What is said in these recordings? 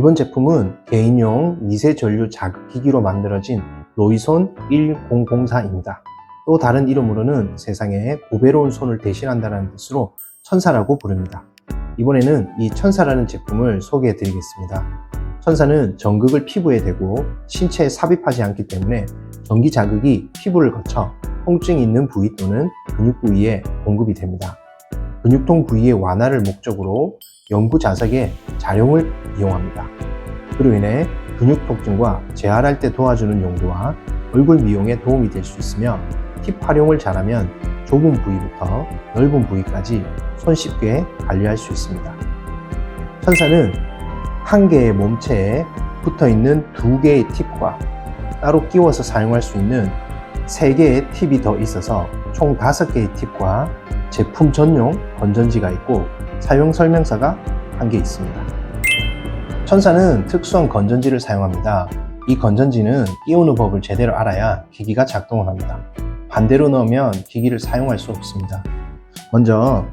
이번 제품은 개인용 미세 전류 자극기기로 만들어진 로이손 1004입니다. 또 다른 이름으로는 세상에 보배로운 손을 대신한다는 뜻으로 천사라고 부릅니다. 이번에는 이 천사라는 제품을 소개해 드리겠습니다. 천사는 전극을 피부에 대고 신체에 삽입하지 않기 때문에 전기 자극이 피부를 거쳐 통증이 있는 부위 또는 근육 부위에 공급이 됩니다. 근육통 부위의 완화를 목적으로 연구 자석의 자룡을 이용합니다. 그로 인해 근육 통증과 재활할 때 도와주는 용도와 얼굴 미용에 도움이 될 수 있으며 팁 활용을 잘하면 좁은 부위부터 넓은 부위까지 손쉽게 관리할 수 있습니다. 천사는 한 개의 몸체에 붙어있는 2개의 팁과 따로 끼워서 사용할 수 있는 3개의 팁이 더 있어서 총 5개의 팁과 제품 전용 건전지가 있고 사용 설명서가 1개 있습니다. 천사는 특수한 건전지를 사용합니다. 이 건전지는 끼우는 법을 제대로 알아야 기기가 작동을 합니다. 반대로 넣으면 기기를 사용할 수 없습니다. 먼저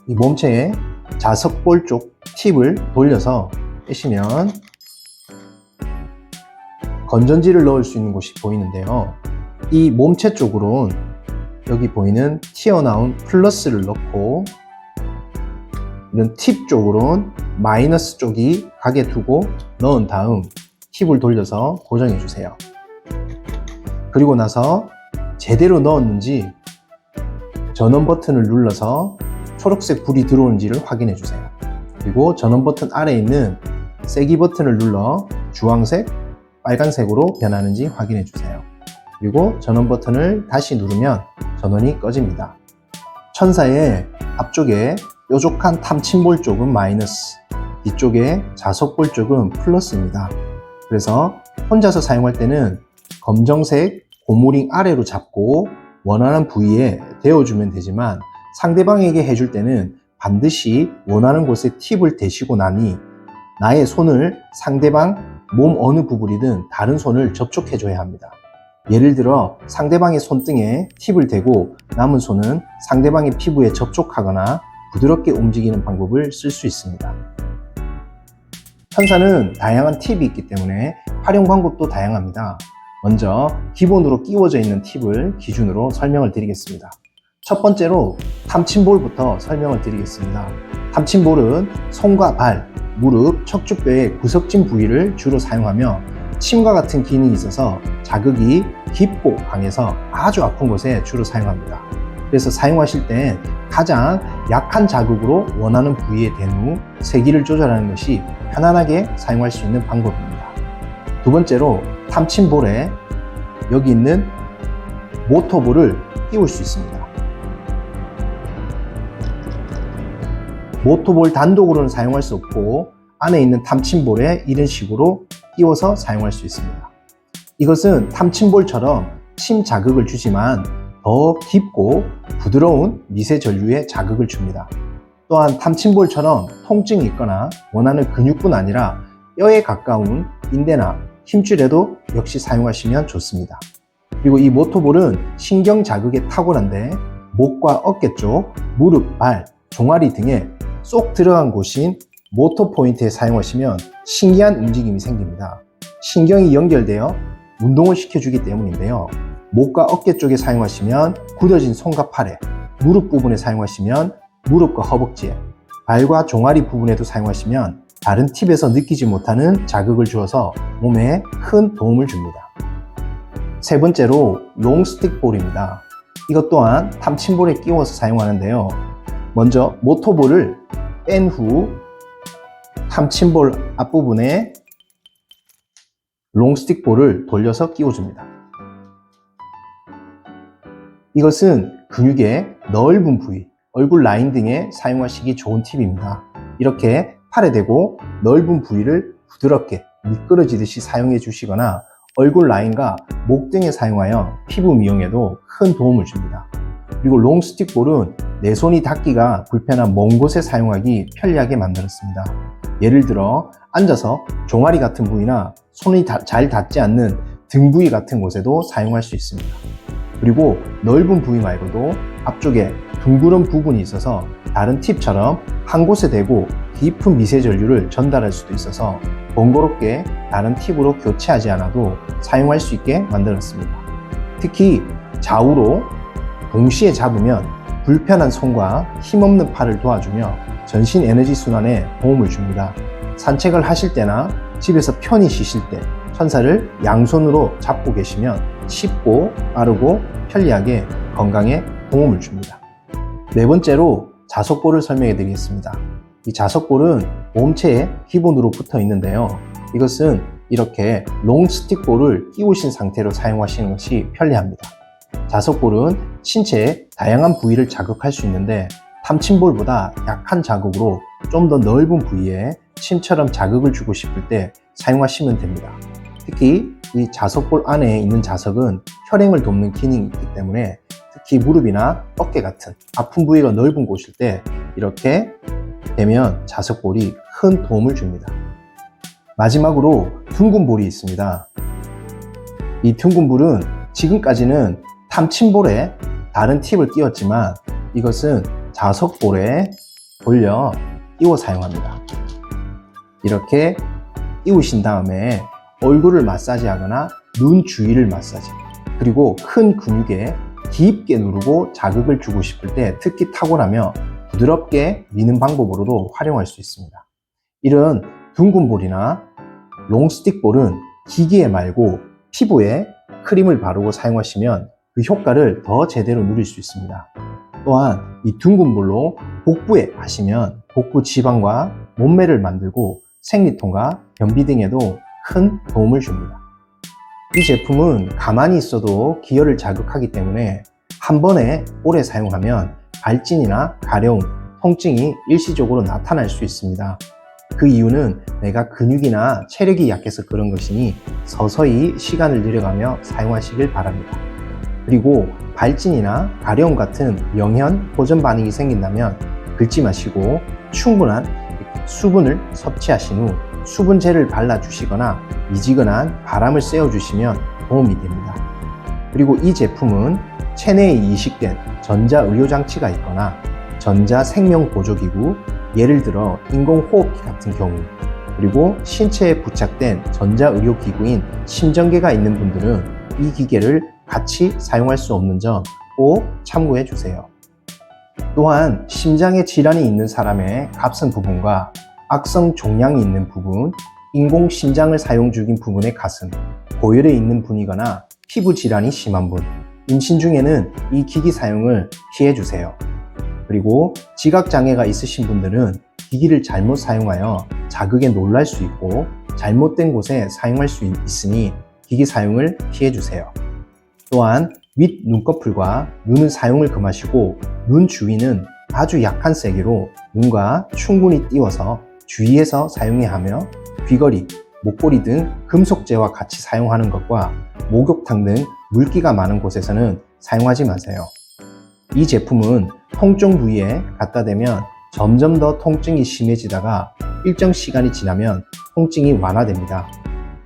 이 몸체의 자석볼 쪽 팁을 돌려서 빼시면 건전지를 넣을 수 있는 곳이 보이는데요. 이 몸체 쪽으론 여기 보이는 튀어나온 플러스를 넣고 이런 팁 쪽으론 마이너스 쪽이 가게 두고 넣은 다음 팁을 돌려서 고정해 주세요. 그리고 나서 제대로 넣었는지 전원 버튼을 눌러서 초록색 불이 들어오는지를 확인해 주세요. 그리고 전원 버튼 아래에 있는 세기 버튼을 눌러 주황색, 빨간색으로 변하는지 확인해 주세요. 그리고 전원 버튼을 다시 누르면 전원이 꺼집니다. 천사의 앞쪽에 뾰족한 탐침볼 쪽은 마이너스, 뒤쪽에 자석볼 쪽은 플러스입니다. 그래서 혼자서 사용할 때는 검정색 고무링 아래로 잡고 원하는 부위에 대어주면 되지만 상대방에게 해줄 때는 반드시 원하는 곳에 팁을 대시고 나니 나의 손을 상대방 몸 어느 부분이든 다른 손을 접촉해줘야 합니다. 예를 들어 상대방의 손등에 팁을 대고 남은 손은 상대방의 피부에 접촉하거나 부드럽게 움직이는 방법을 쓸 수 있습니다. 천사는 다양한 팁이 있기 때문에 활용 방법도 다양합니다. 먼저 기본으로 끼워져 있는 팁을 기준으로 설명을 드리겠습니다. 첫 번째로 탐침볼부터 설명을 드리겠습니다. 탐침볼은 손과 발, 무릎, 척추뼈의 구석진 부위를 주로 사용하며 침과 같은 기능이 있어서 자극이 깊고 강해서 아주 아픈 곳에 주로 사용합니다. 그래서 사용하실 때 가장 약한 자극으로 원하는 부위에 댄 후 세기를 조절하는 것이 편안하게 사용할 수 있는 방법입니다. 두 번째로 탐침볼에 여기 있는 모터볼을 끼울 수 있습니다. 모터볼 단독으로는 사용할 수 없고 안에 있는 탐침볼에 이런 식으로 끼워서 사용할 수 있습니다. 이것은 탐침볼처럼 침 자극을 주지만 더 깊고 부드러운 미세 전류에 자극을 줍니다. 또한 탐침볼처럼 통증이 있거나 원하는 근육뿐 아니라 뼈에 가까운 인대나 힘줄에도 역시 사용하시면 좋습니다. 그리고 이 모터볼은 신경 자극에 탁월한데 목과 어깨 쪽, 무릎, 발, 종아리 등에 쏙 들어간 곳인 모터 포인트에 사용하시면 신기한 움직임이 생깁니다. 신경이 연결되어 운동을 시켜주기 때문인데요. 목과 어깨 쪽에 사용하시면 굳어진 손과 팔에, 무릎 부분에 사용하시면 무릎과 허벅지에, 발과 종아리 부분에도 사용하시면 다른 팁에서 느끼지 못하는 자극을 주어서 몸에 큰 도움을 줍니다. 세 번째로 롱스틱 볼입니다. 이것 또한 탐침볼에 끼워서 사용하는데요. 먼저 모터볼을 뺀 후 탐침볼 앞부분에 롱스틱 볼을 돌려서 끼워줍니다. 이것은 근육의 넓은 부위, 얼굴 라인 등에 사용하시기 좋은 팁입니다. 이렇게 팔에 대고 넓은 부위를 부드럽게 미끄러지듯이 사용해 주시거나 얼굴 라인과 목 등에 사용하여 피부 미용에도 큰 도움을 줍니다. 그리고 롱스틱 볼은 내 손이 닿기가 불편한 먼 곳에 사용하기 편리하게 만들었습니다. 예를 들어 앉아서 종아리 같은 부위나 손이 잘 닿지 않는 등 부위 같은 곳에도 사용할 수 있습니다. 그리고 넓은 부위 말고도 앞쪽에 둥그런 부분이 있어서 다른 팁처럼 한 곳에 대고 깊은 미세 전류를 전달할 수도 있어서 번거롭게 다른 팁으로 교체하지 않아도 사용할 수 있게 만들었습니다. 특히 좌우로 동시에 잡으면 불편한 손과 힘없는 팔을 도와주며 전신 에너지 순환에 도움을 줍니다. 산책을 하실 때나 집에서 편히 쉬실 때 천사를 양손으로 잡고 계시면 쉽고 빠르고 편리하게 건강에 도움을 줍니다. 네 번째로 자석볼을 설명해 드리겠습니다. 이 자석볼은 몸체에 기본으로 붙어 있는데요. 이것은 이렇게 롱스틱볼을 끼우신 상태로 사용하시는 것이 편리합니다. 자석볼은 신체의 다양한 부위를 자극할 수 있는데 탐침볼보다 약한 자극으로 좀 더 넓은 부위에 침처럼 자극을 주고 싶을 때 사용하시면 됩니다. 특히 이 자석볼 안에 있는 자석은 혈행을 돕는 기능이 있기 때문에 특히 무릎이나 어깨 같은 아픈 부위가 넓은 곳일 때 이렇게 되면 자석볼이 큰 도움을 줍니다. 마지막으로 둥근 볼이 있습니다. 이 둥근 볼은 지금까지는 탐침볼에 다른 팁을 끼웠지만 이것은 자석볼에 올려 끼워 사용합니다. 이렇게 끼우신 다음에 얼굴을 마사지하거나 눈 주위를 마사지, 그리고 큰 근육에 깊게 누르고 자극을 주고 싶을 때 특히 탁월하며 부드럽게 미는 방법으로도 활용할 수 있습니다. 이런 둥근 볼이나 롱스틱 볼은 기기에 말고 피부에 크림을 바르고 사용하시면 그 효과를 더 제대로 누릴 수 있습니다. 또한 이 둥근 볼로 복부에 하시면 복부 지방과 몸매를 만들고 생리통과 변비 등에도 큰 도움을 줍니다. 이 제품은 가만히 있어도 기혈을 자극하기 때문에 한 번에 오래 사용하면 발진이나 가려움, 통증이 일시적으로 나타날 수 있습니다. 그 이유는 내가 근육이나 체력이 약해서 그런 것이니 서서히 시간을 들여가며 사용하시길 바랍니다. 그리고 발진이나 가려움 같은 명현, 호전 반응이 생긴다면 긁지 마시고 충분한 수분을 섭취하신 후 수분젤을 발라주시거나 미지근한 바람을 쐬어주시면 도움이 됩니다. 그리고 이 제품은 체내에 이식된 전자의료장치가 있거나 전자생명보조기구, 예를 들어 인공호흡기 같은 경우, 그리고 신체에 부착된 전자의료기구인 심전계가 있는 분들은 이 기계를 같이 사용할 수 없는 점 꼭 참고해 주세요. 또한 심장에 질환이 있는 사람의 갑선 부분과 악성 종양이 있는 부분, 인공심장을 사용 중인 부분의 가슴, 고열에 있는 분이거나 피부 질환이 심한 분, 임신 중에는 이 기기 사용을 피해 주세요. 그리고 지각장애가 있으신 분들은 기기를 잘못 사용하여 자극에 놀랄 수 있고 잘못된 곳에 사용할 수 있으니 기기 사용을 피해 주세요. 또한 윗 눈꺼풀과 눈은 사용을 금하시고 눈 주위는 아주 약한 세게로 눈과 충분히 띄워서 주의해서 사용해야 하며 귀걸이, 목걸이 등 금속재와 같이 사용하는 것과 목욕탕 등 물기가 많은 곳에서는 사용하지 마세요. 이 제품은 통증 부위에 갖다 대면 점점 더 통증이 심해지다가 일정 시간이 지나면 통증이 완화됩니다.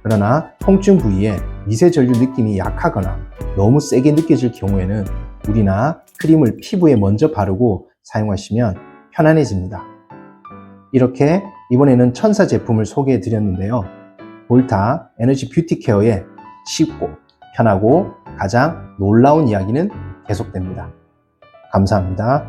그러나 통증 부위에 미세 전류 느낌이 약하거나 너무 세게 느껴질 경우에는 물이나 크림을 피부에 먼저 바르고 사용하시면 편안해집니다. 이렇게 이번에는 천사 제품을 소개해 드렸는데요. 볼타 에너지 뷰티 케어의 쉽고 편하고 가장 놀라운 이야기는 계속됩니다. 감사합니다.